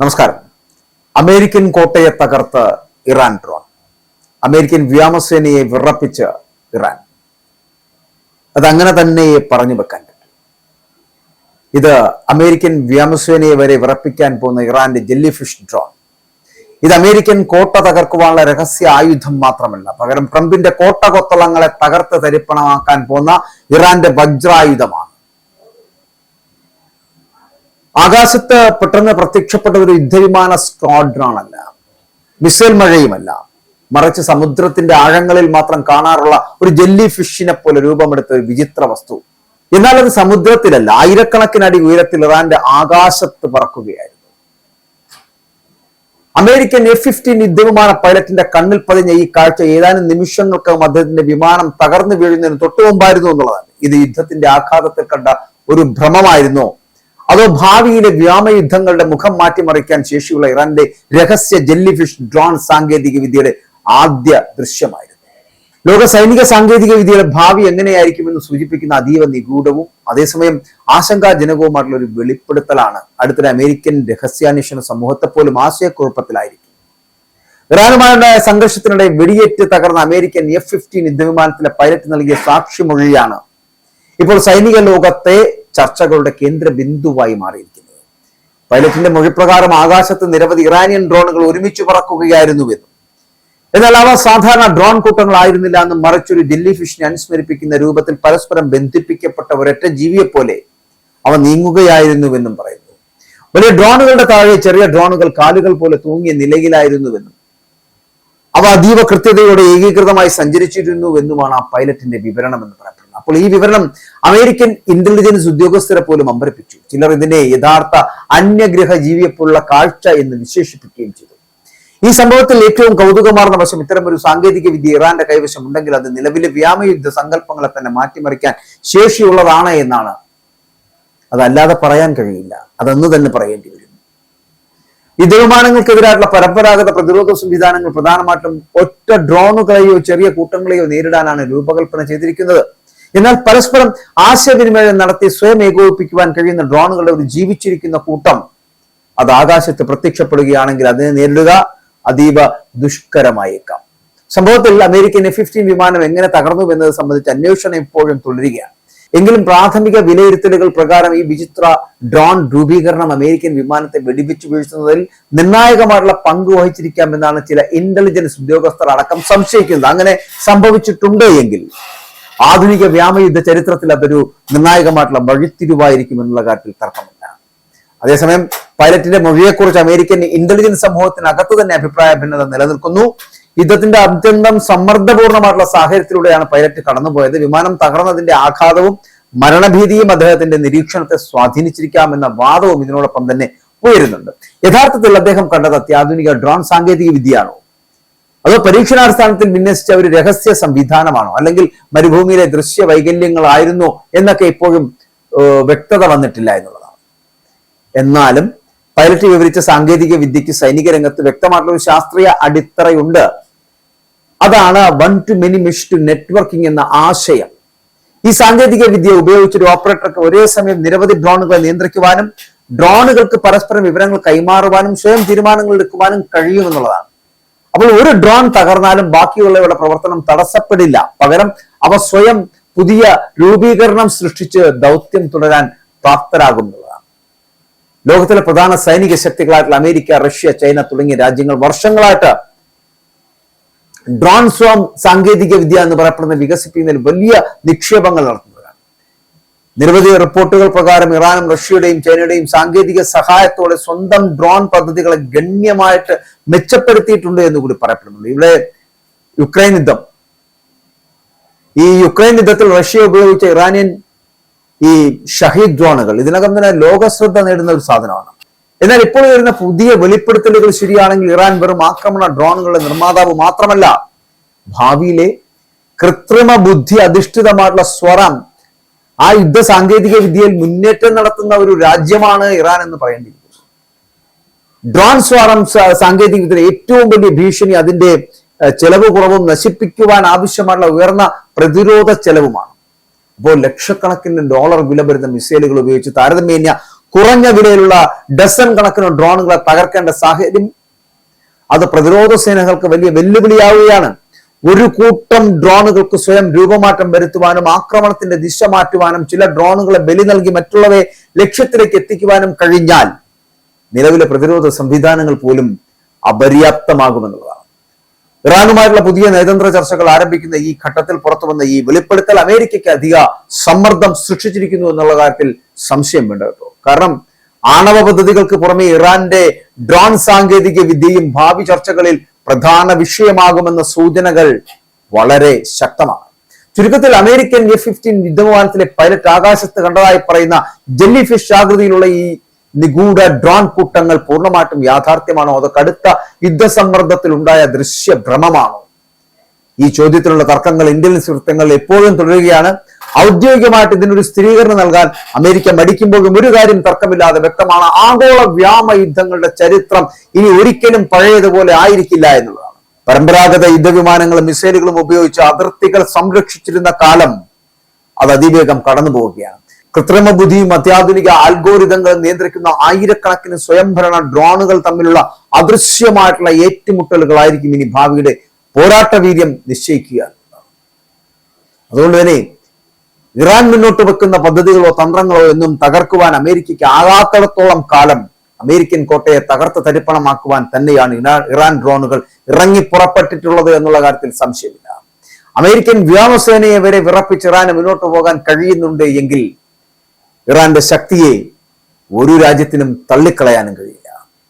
നമസ്കാരം. അമേരിക്കൻ കോട്ടയെ തകർത്ത് ഇറാൻ ഡ്രോൺ. അമേരിക്കൻ വ്യോമസേനയെ വിറപ്പിച്ച് ഇറാൻ. അതങ്ങനെ തന്നെ പറഞ്ഞു വെക്കാൻ പറ്റും. ഇത് അമേരിക്കൻ വ്യോമസേനയെ വരെ വിറപ്പിക്കാൻ പോകുന്ന ഇറാന്റെ ജെല്ലി ഫിഷ് ഡ്രോൺ. ഇത് അമേരിക്കൻ കോട്ട തകർക്കുവാനുള്ള രഹസ്യ ആയുധം മാത്രമല്ല, പകരം ട്രംപിന്റെ കോട്ട കൊത്തളങ്ങളെ തകർത്ത് തരിപ്പണമാക്കാൻ പോകുന്ന ഇറാന്റെ വജ്രായുധമാണ്. ആകാശത്ത് പെട്ടെന്ന് പ്രത്യക്ഷപ്പെട്ട ഒരു യുദ്ധവിമാന സ്ക്വാഡ്രോൺ അല്ല, മിസൈൽ മഴയുമല്ല, മറിച്ച് സമുദ്രത്തിന്റെ ആഴങ്ങളിൽ മാത്രം കാണാറുള്ള ഒരു ജെല്ലി ഫിഷിനെ പോലെ രൂപമെടുത്ത ഒരു വിചിത്ര വസ്തു. എന്നാൽ അത് സമുദ്രത്തിലല്ല, ആയിരക്കണക്കിനടി ഉയരത്തിൽ ഇറാന്റെ ആകാശത്ത് പറക്കുകയായിരുന്നു. അമേരിക്കൻ F-15 യുദ്ധവിമാന പൈലറ്റിന്റെ കണ്ണിൽ പതിഞ്ഞ ഈ കാഴ്ച ഏതാനും നിമിഷങ്ങൾക്കകം അദ്ദേഹത്തിന്റെ വിമാനം തകർന്നു വീഴുന്നതിന് തൊട്ടു മുമ്പായിരുന്നു എന്നുള്ളതാണ്. ഇത് യുദ്ധത്തിന്റെ ആഘാതത്തിൽ കണ്ട ഒരു ഭ്രമമായിരുന്നോ, അതോ ഭാവിയിലെ വ്യോമയുദ്ധങ്ങളുടെ മുഖം മാറ്റിമറിക്കാൻ ശേഷിയുള്ള ഇറാന്റെ രഹസ്യ ജെല്ലി ഫിഷ് ഡ്രോൺ സാങ്കേതിക വിദ്യയുടെ ആദ്യ ദൃശ്യമായിരുന്നു? ലോക സൈനിക സാങ്കേതിക വിദ്യയുടെ ഭാവി എങ്ങനെയായിരിക്കുമെന്ന് സൂചിപ്പിക്കുന്ന അതീവ നിഗൂഢവും അതേസമയം ആശങ്കാജനകവുമായിട്ടുള്ള ഒരു വെളിപ്പെടുത്തലാണ് അടുത്തിടെ അമേരിക്കൻ രഹസ്യാന്വേഷണ സമൂഹത്തെ പോലും ആശയക്കുഴപ്പത്തിലായിരിക്കും. ഇറാനുമായുണ്ടായ സംഘർഷത്തിനിടെ വെടിയേറ്റ് തകർന്ന അമേരിക്കൻ F-15 യുദ്ധവിമാനത്തിലെ പൈലറ്റ് നൽകിയ സാക്ഷിമൊഴിയാണ് ഇപ്പോൾ സൈനിക ലോകത്തെ ചർച്ചകളുടെ കേന്ദ്ര ബിന്ദുവായി മാറിയിരിക്കുന്നത്. പൈലറ്റിന്റെ മൊഴിപ്രകാരം ആകാശത്ത് നിരവധി ഇറാനിയൻ ഡ്രോണുകൾ ഒരുമിച്ച് പറക്കുകയായിരുന്നുവെന്നും, എന്നാൽ അവ സാധാരണ ഡ്രോൺ കൂട്ടങ്ങളായിരുന്നില്ല എന്നും, മറിച്ചൊരു ജെല്ലി ഫിഷിനെ അനുസ്മരിപ്പിക്കുന്ന രൂപത്തിൽ പരസ്പരം ബന്ധിപ്പിക്കപ്പെട്ട ഒരൊറ്റ ജീവിയെ പോലെ അവ നീങ്ങുകയായിരുന്നുവെന്നും പറയുന്നു. വലിയ ഡ്രോണുകളുടെ താഴെ ചെറിയ ഡ്രോണുകൾ കാലുകൾ പോലെ തൂങ്ങിയ നിലയിലായിരുന്നുവെന്നും അവ അതീവ കൃത്യതയോടെ ഏകീകൃതമായി സഞ്ചരിച്ചിരുന്നുവെന്നുമാണ് ആ പൈലറ്റിന്റെ വിവരണം എന്ന് പറയപ്പെടുന്നത്. അപ്പോൾ ഈ വിവരണം അമേരിക്കൻ ഇന്റലിജൻസ് ഉദ്യോഗസ്ഥരെ പോലും അമ്പരപ്പിച്ചു. ചിലർ ഇതിനെ യഥാർത്ഥ അന്യഗ്രഹ ജീവിയെപ്പോലുള്ള കാഴ്ച എന്ന് വിശേഷിപ്പിക്കുകയും ചെയ്തു. ഈ സംഭവത്തിൽ ഏറ്റവും കൗതുകമാർന്ന വശം, ഇത്തരമൊരു സാങ്കേതിക വിദ്യ ഇറാന്റെ കൈവശം ഉണ്ടെങ്കിൽ അത് നിലവിലെ വ്യോമയുദ്ധ സങ്കല്പങ്ങളെ തന്നെ മാറ്റിമറിക്കാൻ ശേഷിയുള്ളതാണ് എന്നാണ്. അതല്ലാതെ പറയാൻ കഴിയില്ല, അതെന്ന് തന്നെ പറയേണ്ടി വരും. യുദ്ധവിമാനങ്ങൾക്കെതിരായിട്ടുള്ള പരമ്പരാഗത പ്രതിരോധ സംവിധാനങ്ങൾ പ്രധാനമായിട്ടും ഒറ്റ ഡ്രോണുകളെയോ ചെറിയ കൂട്ടങ്ങളെയോ നേരിടാനാണ് രൂപകൽപ്പന ചെയ്തിരിക്കുന്നത്. എന്നാൽ പരസ്പരം ആശയവിനിമയം നടത്തി സ്വയം ഏകോപിപ്പിക്കുവാൻ കഴിയുന്ന ഡ്രോണുകളുടെ ഒരു ജീവിച്ചിരിക്കുന്ന കൂട്ടം അത് ആകാശത്ത് പ്രത്യക്ഷപ്പെടുകയാണെങ്കിൽ അതിനെ നേരിടുക അതീവ ദുഷ്കരമായേക്കാം. സംഭവത്തിൽ അമേരിക്കൻ F-15 വിമാനം എങ്ങനെ തകർന്നു എന്നത് സംബന്ധിച്ച് അന്വേഷണം ഇപ്പോഴും തുടരുകയാണ്. എങ്കിലും പ്രാഥമിക വിലയിരുത്തലുകൾ പ്രകാരം ഈ വിചിത്ര ഡ്രോൺ രൂപീകരണം അമേരിക്കൻ വിമാനത്തെ വെടിവെച്ചു വീഴ്ത്തുന്നതിൽ നിർണായകമായിട്ടുള്ള പങ്ക് വഹിച്ചിരിക്കാമെന്നാണ് ചില ഇന്റലിജൻസ് ഉദ്യോഗസ്ഥർ അടക്കം സംശയിക്കുന്നത്. അങ്ങനെ സംഭവിച്ചിട്ടുണ്ട് എങ്കിൽ ആധുനിക വ്യോമയുദ്ധ ചരിത്രത്തിൽ അതൊരു നിർണായകമായിട്ടുള്ള വഴിത്തിരിവായിരിക്കും എന്നുള്ള കാര്യത്തിൽ തർക്കമില്ല. അതേസമയം പൈലറ്റിന്റെ മൊഴിയെക്കുറിച്ച് അമേരിക്കൻ ഇന്റലിജൻസ് സമൂഹത്തിനകത്ത് തന്നെ അഭിപ്രായ ഭിന്നത നിലനിൽക്കുന്നു. യുദ്ധത്തിന്റെ അത്യന്തം സമ്മർദ്ദപൂർണമായിട്ടുള്ള സാഹചര്യത്തിലൂടെയാണ് പൈലറ്റ് കടന്നുപോയത്. വിമാനം തകർന്നതിന്റെ ആഘാതവും മരണഭീതിയും അദ്ദേഹത്തിന്റെ നിരീക്ഷണത്തെ സ്വാധീനിച്ചിരിക്കാമെന്ന വാദവും ഇതിനോടൊപ്പം തന്നെ ഉയരുന്നുണ്ട്. യഥാർത്ഥത്തിൽ അദ്ദേഹം കണ്ടത് അത്യാധുനിക ഡ്രോൺ സാങ്കേതിക വിദ്യയാണോ, അതോ പരീക്ഷണാടിസ്ഥാനത്തിൽ വിന്യസിച്ച ഒരു രഹസ്യ സംവിധാനമാണോ, അല്ലെങ്കിൽ മരുഭൂമിയിലെ ദൃശ്യ വൈകല്യങ്ങളായിരുന്നോ എന്നൊക്കെ ഇപ്പോഴും വ്യക്തത വന്നിട്ടില്ല എന്നുള്ളതാണ്. എന്നാലും പൈലറ്റ് വിവരിച്ച സാങ്കേതിക വിദ്യക്ക് സൈനിക രംഗത്ത് വ്യക്തമായിട്ടുള്ള ഒരു ശാസ്ത്രീയ അടിത്തറയുണ്ട്. അതാണ് one to many mesh to networking എന്ന ആശയം. ഈ സാങ്കേതിക വിദ്യ ഉപയോഗിച്ചൊരു ഓപ്പറേറ്റർക്ക് ഒരേ സമയം നിരവധി ഡ്രോണുകളെ നിയന്ത്രിക്കുവാനും ഡ്രോണുകൾക്ക് പരസ്പരം വിവരങ്ങൾ കൈമാറുവാനും സ്വയം തീരുമാനങ്ങൾ എടുക്കുവാനും കഴിയുമെന്നുള്ളതാണ്. അപ്പോൾ ഒരു ഡ്രോൺ തകർന്നാലും ബാക്കിയുള്ളവയുടെ പ്രവർത്തനം തടസ്സപ്പെടില്ല, പകരം അവ സ്വയം പുതിയ രൂപീകരണം സൃഷ്ടിച്ച് ദൗത്യം തുടരാൻ പ്രാപ്തരാകുന്നതാണ്. ലോകത്തിലെ പ്രധാന സൈനിക ശക്തികളായിട്ടുള്ള അമേരിക്ക, റഷ്യ, ചൈന തുടങ്ങിയ രാജ്യങ്ങൾ വർഷങ്ങളായിട്ട് ഡ്രോൺ സ്വാം സാങ്കേതിക വിദ്യ എന്ന് പറയപ്പെടുന്ന വികസിപ്പിക്കുന്നതിൽ വലിയ നിക്ഷേപങ്ങൾ നടത്തുന്നവരാണ്. നിരവധി റിപ്പോർട്ടുകൾ പ്രകാരം ഇറാനും റഷ്യയുടെയും ചൈനയുടെയും സാങ്കേതിക സഹായത്തോടെ സ്വന്തം ഡ്രോൺ പദ്ധതികളെ ഗണ്യമായിട്ട് മെച്ചപ്പെടുത്തിയിട്ടുണ്ട് എന്ന് കൂടി പറയപ്പെടുന്നുണ്ട്. ഇവിടെ യുക്രൈൻ യുദ്ധത്തിൽ റഷ്യ ഉപയോഗിച്ച ഇറാനിയൻ ഈ ഷഹീദ് ഡ്രോണുകൾ ഇതിനകം തന്നെ ലോകശ്രദ്ധ നേടുന്ന ഒരു സാധനമാണ്. എന്നാൽ ഇപ്പോൾ വരുന്ന പുതിയ വെളിപ്പെടുത്തലുകൾ ശരിയാണെങ്കിൽ ഇറാൻ വെറും ആക്രമണ ഡ്രോണുകളുടെ നിർമ്മാതാവ് മാത്രമല്ല, ഭാവിയിലെ കൃത്രിമ ബുദ്ധി അധിഷ്ഠിതമായിട്ടുള്ള സ്വരം ആ യുദ്ധ സാങ്കേതിക വിദ്യയിൽ മുന്നേറ്റം നടത്തുന്ന ഒരു രാജ്യമാണ് ഇറാൻ എന്ന് പറയേണ്ടിയിരിക്കുന്നു. ഡ്രോൺ സ്വാറം സാങ്കേതിക വിദ്യയുടെ ഏറ്റവും വലിയ ഭീഷണി അതിന്റെ ചെലവ് കുറവും നശിപ്പിക്കുവാൻ ആവശ്യമായുള്ള ഉയർന്ന പ്രതിരോധ ചെലവുമാണ്. അപ്പോൾ ലക്ഷക്കണക്കിന് ഡോളർ വില വരുന്ന മിസൈലുകൾ ഉപയോഗിച്ച് താരതമ്യേന കുറഞ്ഞ വിലയിലുള്ള ഡസൻ കണക്കിന് ഡ്രോണുകളെ തകർക്കേണ്ട സാഹചര്യം അത് പ്രതിരോധ സേനകൾക്ക് വലിയ വെല്ലുവിളിയാവുകയാണ്. ഒരു കൂട്ടം ഡ്രോണുകൾക്ക് സ്വയം രൂപമാറ്റം വരുത്തുവാനും ആക്രമണത്തിന്റെ ദിശ മാറ്റുവാനും ചില ഡ്രോണുകളെ ബലി നൽകി മറ്റുള്ളവയെ ലക്ഷ്യത്തിലേക്ക് എത്തിക്കുവാനും കഴിഞ്ഞാൽ നിലവിലെ പ്രതിരോധ സംവിധാനങ്ങൾ പോലും അപര്യാപ്തമാകുമെന്നുള്ളതാണ്. ഇറാനുമായിട്ടുള്ള പുതിയ നയതന്ത്ര ചർച്ചകൾ ആരംഭിക്കുന്ന ഈ ഘട്ടത്തിൽ പുറത്തു വന്ന ഈ വെളിപ്പെടുത്തൽ അമേരിക്കയ്ക്ക് അധിക സമ്മർദ്ദം സൃഷ്ടിച്ചിരിക്കുന്നു എന്നുള്ള കാര്യത്തിൽ സംശയം വേണ്ട കേട്ടോ. കാരണം ആണവ പദ്ധതികൾക്ക് പുറമെ ഇറാന്റെ ഡ്രോൺ സാങ്കേതിക വിദ്യയും ഭാവി ചർച്ചകളിൽ പ്രധാന വിഷയമാകുമെന്ന സൂചനകൾ വളരെ ശക്തമാണ്. ചുരുക്കത്തിൽ അമേരിക്കൻ F-15 യുദ്ധവിമാനത്തിലെ പൈലറ്റ് ആകാശത്ത് കണ്ടതായി പറയുന്ന ജെല്ലി ഫിഷ് ആകൃതിയിലുള്ള ഈ നിഗൂഢ ഡ്രോൺ കൂട്ടങ്ങൾ പൂർണ്ണമായിട്ടും യാഥാർത്ഥ്യമാണോ അതോ കടുത്ത യുദ്ധസമ്മർദ്ദത്തിൽ ഉണ്ടായ ദൃശ്യഭ്രമമാണോ? ഈ ചോദ്യത്തിലുള്ള തർക്കങ്ങൾ ഇന്റലിജൻസ് വൃത്തങ്ങൾ എപ്പോഴും തുടരുകയാണ്. ഔദ്യോഗികമായിട്ട് ഇതിനൊരു സ്ഥിരീകരണം നൽകാൻ അമേരിക്ക മടിക്കുമ്പോഴും ഒരു കാര്യം തർക്കമില്ലാതെ വ്യക്തമാണ്: ആഗോള വ്യോമ യുദ്ധങ്ങളുടെ ചരിത്രം ഇനി ഒരിക്കലും പഴയതുപോലെ ആയിരിക്കില്ല എന്നുള്ളതാണ്. പരമ്പരാഗത യുദ്ധവിമാനങ്ങളും മിസൈലുകളും ഉപയോഗിച്ച് അതിർത്തികൾ സംരക്ഷിച്ചിരുന്ന കാലം അത് അതിവേഗം കടന്നു പോവുകയാണ്. കൃത്രിമ ബുദ്ധിയും അത്യാധുനിക ആൽഗോരിതങ്ങളും നിയന്ത്രിക്കുന്ന ആയിരക്കണക്കിന് സ്വയംഭരണ ഡ്രോണുകൾ തമ്മിലുള്ള അദൃശ്യമായിട്ടുള്ള ഏറ്റുമുട്ടലുകളായിരിക്കും ഇനി ഭാവിയുടെ പോരാട്ട വീര്യം നിശ്ചയിക്കുക. അതുകൊണ്ട് തന്നെ ഇറാൻ മുന്നോട്ട് വെക്കുന്ന പദ്ധതികളോ തന്ത്രങ്ങളോ എന്നും തകർക്കുവാൻ അമേരിക്കയ്ക്ക് ആകാത്തിടത്തോളം കാലം അമേരിക്കൻ കോട്ടയെ തകർത്ത് തരിപ്പണമാക്കുവാൻ തന്നെയാണ് ഇറാൻ ഡ്രോണുകൾ ഇറങ്ങി പുറപ്പെട്ടിട്ടുള്ളത് എന്നുള്ള കാര്യത്തിൽ സംശയമില്ല. അമേരിക്കൻ വ്യോമസേനയെ വരെ വിറപ്പിച്ച് ഇറാന് മുന്നോട്ട് പോകാൻ കഴിയുന്നുണ്ട് എങ്കിൽ ഇറാന്റെ ശക്തിയെ ഒരു രാജ്യത്തിനും തള്ളിക്കളയാനും കഴിയില്ല.